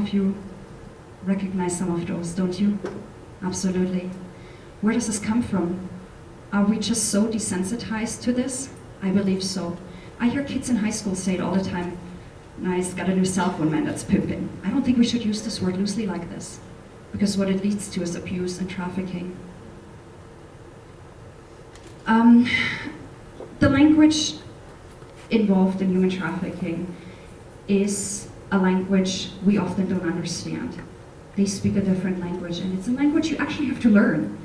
of you recognize some of those, don't you? Absolutely. Where does this come from? Are we just so desensitized to this? I believe so. I hear kids in high school say it all the time. Nice, got a new cell phone, man, that's pimping. I don't think we should use this word loosely like this, because what it leads to is abuse and trafficking. The language involved in human trafficking is a language we often don't understand. They speak a different language, and it's a language you actually have to learn.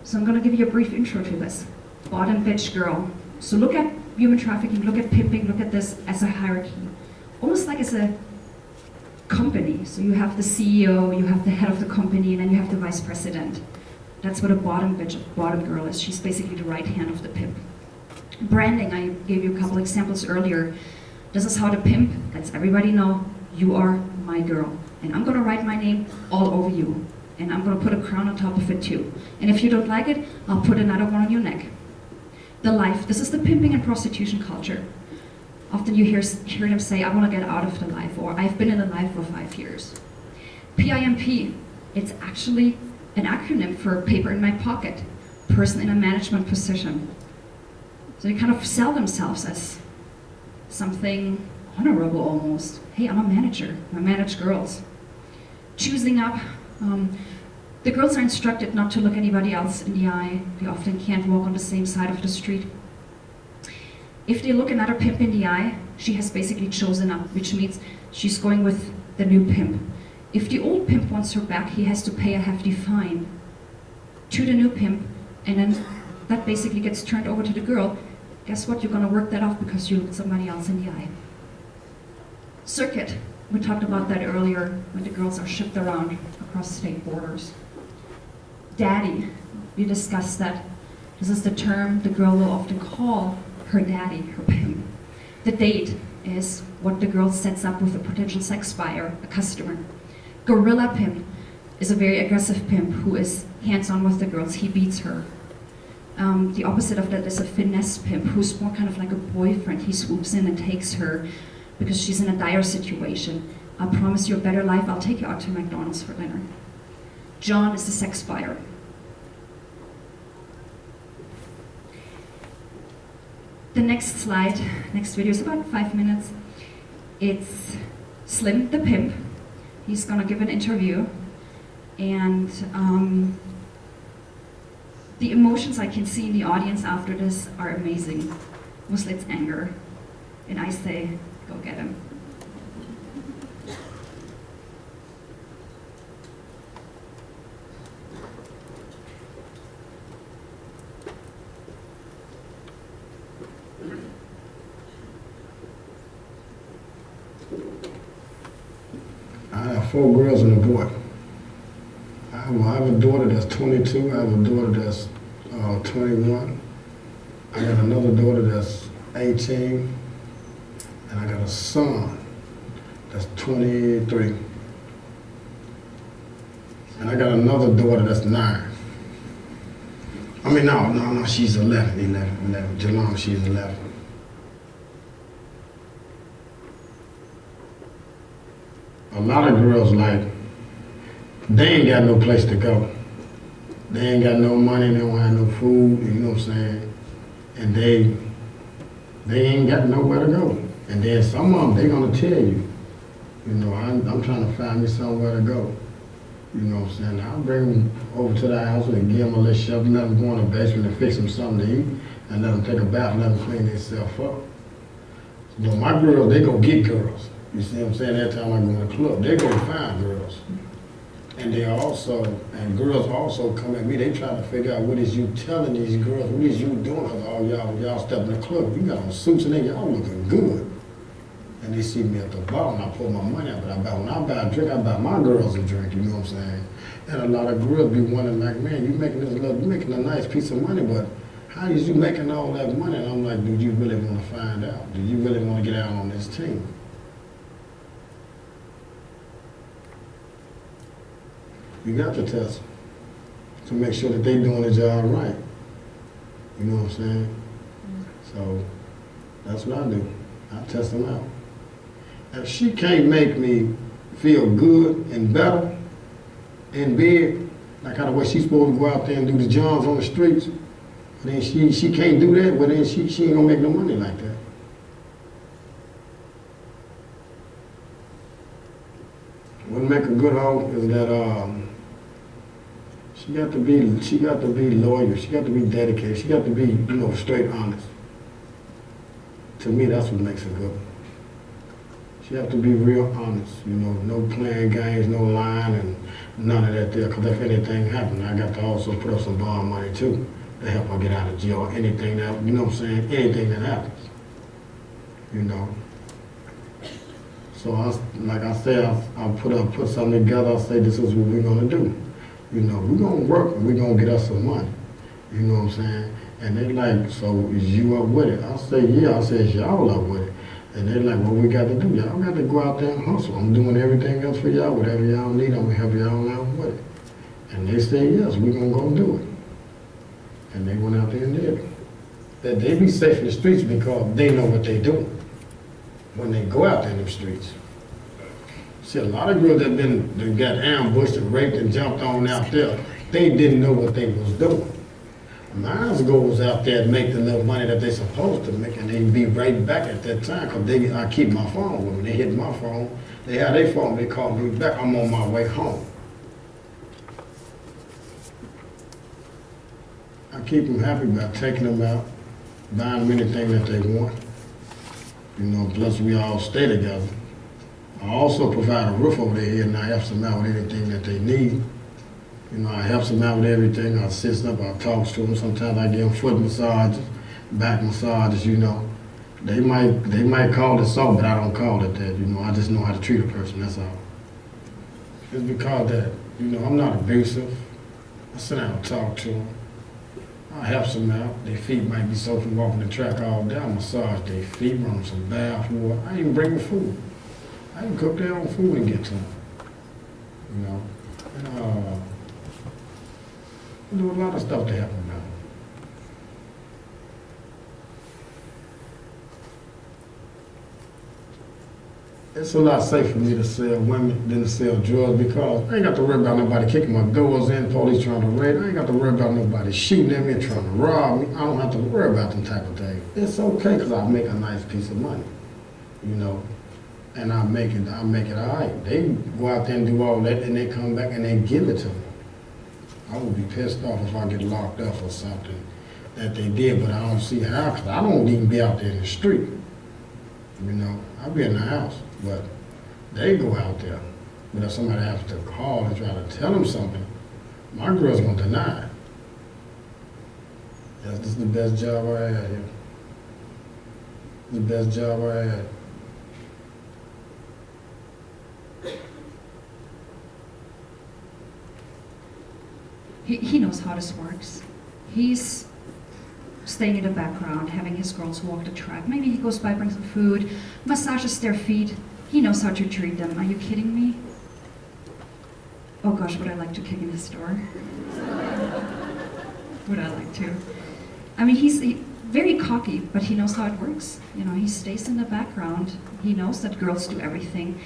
So I'm going to give you a brief intro to this. Bottom bitch girl. So look at human trafficking, look at pimping, look at this as a hierarchy. Almost like as a company. So you have the CEO, you have the head of the company, and then you have the vice president. That's what a bottom bitch, a bottom girl is. She's basically the right hand of the pimp. Branding, I gave you a couple examples earlier. This is how the pimp lets everybody know, you are my girl. And I'm gonna write my name all over you. And I'm gonna put a crown on top of it too. And if you don't like it, I'll put another one on your neck. The life, this is the pimping and prostitution culture. Often you hear them say, I wanna get out of the life, or I've been in the life for 5 years. PIMP, it's actually an acronym for paper in my pocket, person in a management position. So they kind of sell themselves as something honorable almost. Hey, I'm a manager, I manage girls. Choosing up, the girls are instructed not to look anybody else in the eye. They often can't walk on the same side of the street. If they look another pimp in the eye, she has basically chosen up, which means she's going with the new pimp. If the old pimp wants her back, he has to pay a hefty fine to the new pimp, and then that basically gets turned over to the girl. Guess what? You're gonna work that off because you looked somebody else in the eye. Circuit. We talked about that earlier when the girls are shipped around across state borders. Daddy. We discussed that. This is the term the girl will often call her daddy, her pimp. The date is what the girl sets up with a potential sex buyer, a customer. Gorilla pimp is a very aggressive pimp who is hands-on with the girls. He beats her. The opposite of that is a finesse pimp, who's more kind of like a boyfriend. He swoops in and takes her because she's in a dire situation. I promise you a better life, I'll take you out to McDonald's for dinner. John is the sex buyer. The next slide, next video is about 5 minutes. It's Slim the pimp. He's gonna give an interview, and the emotions I can see in the audience after this are amazing. Mostly it's anger, and I say, go get him. I have 4 girls and a boy. I have a daughter that's 22, I have a daughter that's 21. I got another daughter that's 18, and I got a son that's 23. And I got another daughter that's 9. I mean, no, she's 11. Jalom, she's 11. A lot of girls, like, they ain't got no place to go. They ain't got no money, they don't have no food, you know what I'm saying? And they ain't got nowhere to go. And then some of them, they gonna tell you, you know, I'm trying to find me somewhere to go. You know what I'm saying? I'll bring them over to the house and give them a little shelter, let them go in the basement and fix them something to eat, and let them take a bath, let them clean themselves up. But my girls, they go get girls. You see what I'm saying? Every time I go in the club, they go find girls. And girls also come at me, they try to figure out what is you telling these girls, what is you doing? Cause all y'all step in the club, you got on suits and y'all looking good. And they see me at the bar and I pull my money out, but when I buy a drink, I buy my girls a drink, you know what I'm saying? And a lot of girls be wondering like, man, you making a nice piece of money, but how is you making all that money? And I'm like, do you really want to find out? Do you really want to get out on this team? You got to test them to make sure that they doing the job right. You know what I'm saying? So that's what I do. I test them out. If she can't make me feel good and better in bed, like how the way she's supposed to go out there and do the jobs on the streets, then she can't do that, well then she ain't gonna make no money like that. What make a good hoe is that she got to be loyal, she got to be dedicated, she got to be, straight honest. To me, that's what makes her good. She have to be real honest, no playing games, no lying, and none of that there. Because if anything happens, I got to also put up some bond money too to help her get out of jail. Anything that, anything that happens, So like I said, I put something together. I say this is what we're gonna do. We're gonna work and we're gonna get us some money. You know what I'm saying? And they like, so is you up with it? I say, yeah. I say, is y'all up with it? And they're like, what we got to do? Y'all got to go out there and hustle. I'm doing everything else for y'all. Whatever y'all need, I'm going to help y'all out with it. And they said, yes, we're going to go do it. And they went out there and did it. That they be safe in the streets because they know what they do when they go out there in the streets. See, a lot of girls that got ambushed and raped and jumped on out there, they didn't know what they was doing. Mine goes out there and make the little money that they supposed to make, and they be right back at that time, because I keep my phone with me. They hit my phone, they have their phone, they call me back, I'm on my way home. I keep them happy by taking them out, buying them anything that they want. Plus we all stay together. I also provide a roof over their head, and I help them out with anything that they need. I help them out with everything. I assist them, I talk to them. Sometimes I give them foot massages, back massages, They might call it so, but I don't call it that, I just know how to treat a person, that's all. It's because that, I'm not abusive. I sit down and talk to them. I help them out. Their feet might be sore from walking the track all day. I massage their feet, run them some bath water. I even bring them food. I even cook their own food and get to them, And, I do a lot of stuff to help them out. It's a lot safer for me to sell women than to sell drugs, because I ain't got to worry about nobody kicking my doors in, police trying to raid. I ain't got to worry about nobody shooting at me and trying to rob me. I don't have to worry about them type of things. It's okay because I make a nice piece of money, and I make it all right. They go out there and do all that, and they come back and they give it to me. I would be pissed off if I get locked up for something that they did, but I don't see how, because I don't even be out there in the street. I be in the house, but they go out there. But if somebody has to call and try to tell them something, my girl's gonna deny it. Yes, this is the best job I had here. The best job I had. He knows how this works. He's staying in the background, having his girls walk the track. Maybe he goes by, brings some food, massages their feet. He knows how to treat them. Are you kidding me? Oh gosh, would I like to kick in his door? Would I like to? I mean, he's very cocky, but he knows how it works. He stays in the background. He knows that girls do everything.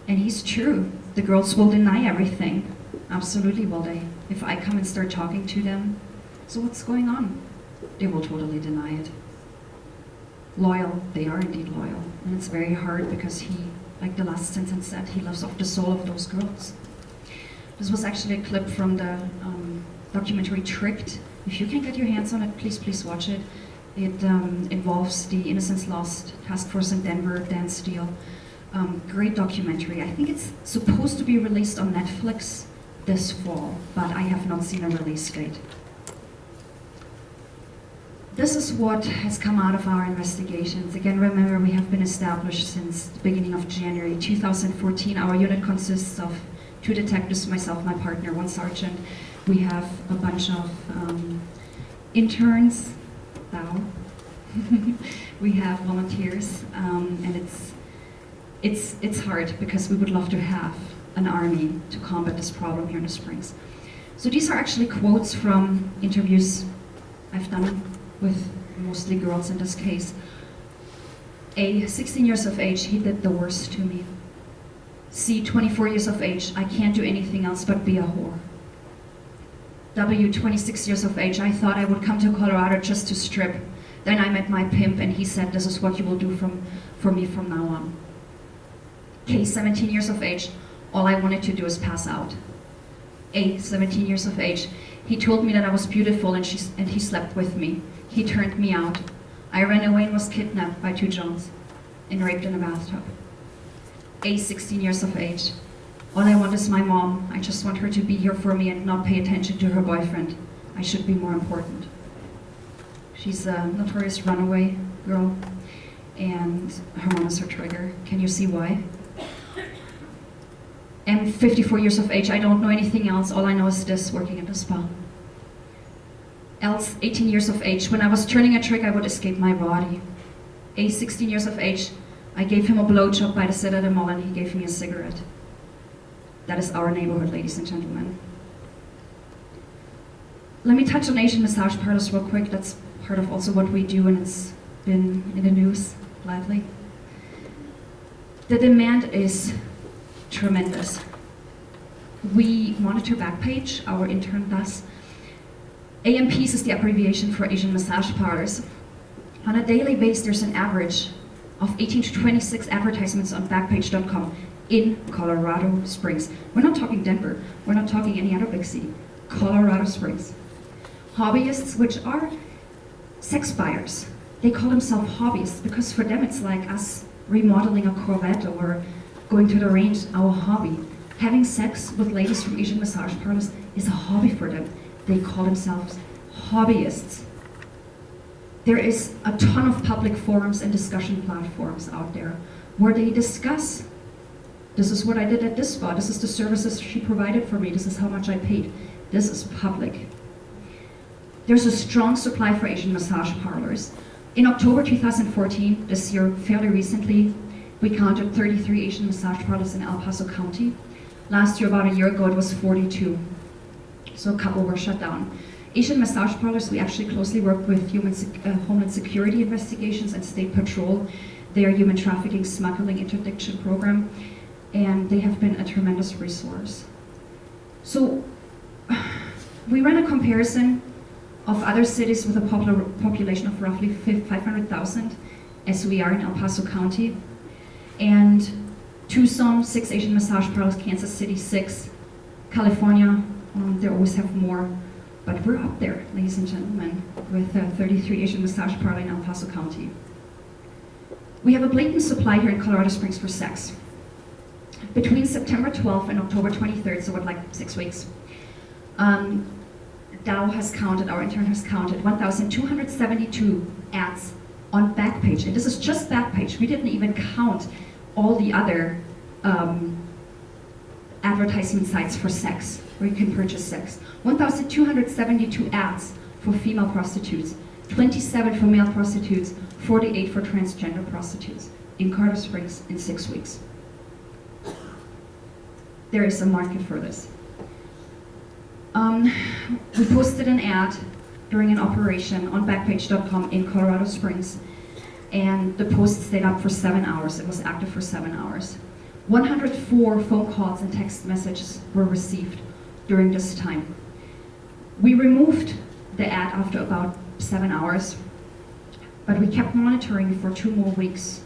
And he's true. The girls will deny everything. Absolutely will they. If I come and start talking to them, so what's going on? They will totally deny it. Loyal, they are indeed loyal. And it's very hard because he, like the last sentence said, he lives off the soul of those girls. This was actually a clip from the documentary Tricked. If you can get your hands on it, please watch it. It involves the Innocence Lost task force in Denver, Dan Steele. Great documentary. I think it's supposed to be released on Netflix this fall, but I have not seen a release date. This is what has come out of our investigations. Again, remember, we have been established since the beginning of January 2014. Our unit consists of 2 detectives, myself, my partner, 1 sergeant. We have a bunch of interns, we have volunteers, and it's hard because we would love to have an army to combat this problem here in the Springs. So these are actually quotes from interviews I've done with mostly girls in this case. 16 years of age, he did the worst to me. C, 24 years of age, I can't do anything else but be a whore. W, 26 years of age, I thought I would come to Colorado just to strip. Then I met my pimp and he said, this is what you will do for me from now on. K, 17 years of age, all I wanted to do is pass out. A, 17 years of age, he told me that I was beautiful and he slept with me. He turned me out. I ran away and was kidnapped by 2 Johns and raped in a bathtub. A, 16 years of age, all I want is my mom. I just want her to be here for me and not pay attention to her boyfriend. I should be more important. She's a notorious runaway girl, and her mom is her trigger. Can you see why? I'm 54 years of age. I don't know anything else. All I know is this, working at the spa. Else, 18 years of age. When I was turning a trick, I would escape my body. A, 16 years of age. I gave him a blowjob by the Citadel Mall and he gave me a cigarette. That is our neighborhood, ladies and gentlemen. Let me touch on Asian massage parlors real quick. That's part of also what we do, and it's been in the news lately. The demand is tremendous. We monitor Backpage, our intern does. AMPs is the abbreviation for Asian massage parlors. On a daily basis, there's an average of 18 to 26 advertisements on Backpage.com in Colorado Springs. We're not talking Denver. We're not talking any other big city. Colorado Springs. Hobbyists, which are sex buyers. They call themselves hobbyists because for them it's like us remodeling a Corvette or going to the range, our hobby. Having sex with ladies from Asian massage parlors is a hobby for them. They call themselves hobbyists. There is a ton of public forums and discussion platforms out there where they discuss, this is what I did at this spa, this is the services she provided for me, this is how much I paid. This is public. There's a strong supply for Asian massage parlors. In October 2014, this year, fairly recently, we counted 33 Asian massage parlors in El Paso County. Last year, about a year ago, it was 42. So a couple were shut down. Asian massage parlors, we actually closely work with Homeland Security investigations and State Patrol, their human trafficking, smuggling, interdiction program, and they have been a tremendous resource. So we ran a comparison of other cities with a population of roughly 500,000, as we are in El Paso County, and Tucson, 6 Asian massage parlors, Kansas City, 6, California, they always have more, but we're up there, ladies and gentlemen, with 33 Asian massage parlors in El Paso County. We have a blatant supply here in Colorado Springs for sex. Between September 12th and October 23rd, so what, like 6 weeks, Dow has counted, our intern has counted, 1,272 ads on Backpage. And this is just Backpage. We didn't even count all the other advertisement sites for sex, where you can purchase sex. 1,272 ads for female prostitutes, 27 for male prostitutes, 48 for transgender prostitutes in Colorado Springs in 6 weeks. There is a market for this. We posted an ad during an operation on Backpage.com in Colorado Springs, and the post stayed up for 7 hours. It was active for 7 hours. 104 phone calls and text messages were received during this time. We removed the ad after about 7 hours, but we kept monitoring for 2 more weeks,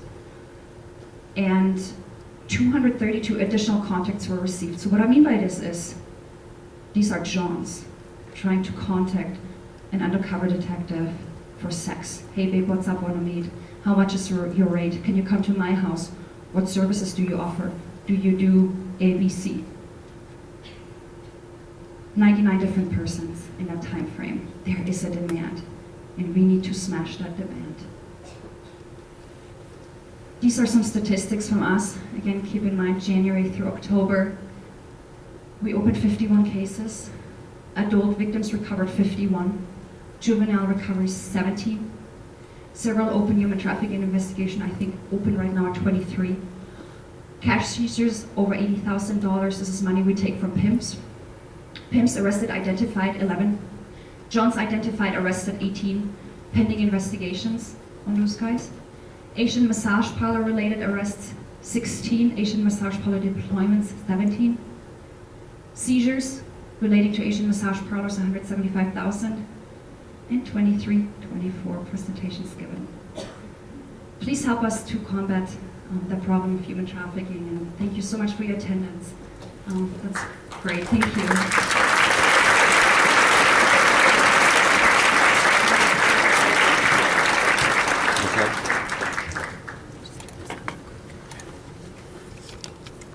and 232 additional contacts were received. So what I mean by this is, these are Johns trying to contact an undercover detective for sex. Hey babe, what's up, wanna meet? How much is your rate? Can you come to my house? What services do you offer? Do you do ABC? 99 different persons in that time frame. There is a demand, and we need to smash that demand. These are some statistics from us. Again, keep in mind, January through October, we opened 51 cases. Adult victims recovered 51. Juvenile recovery 70. Several open human trafficking investigation, I think open right now are 23. Cash seizures over $80,000. This is money we take from pimps. Pimps arrested, identified 11. Johns identified, arrested 18. Pending investigations on those guys. Asian massage parlor related arrests 16 Asian massage parlor deployments, 17. Seizures relating to Asian massage parlors, 175,000. And 24 presentations given. Please help us to combat the problem of human trafficking, and thank you so much for your attendance. That's great, thank you.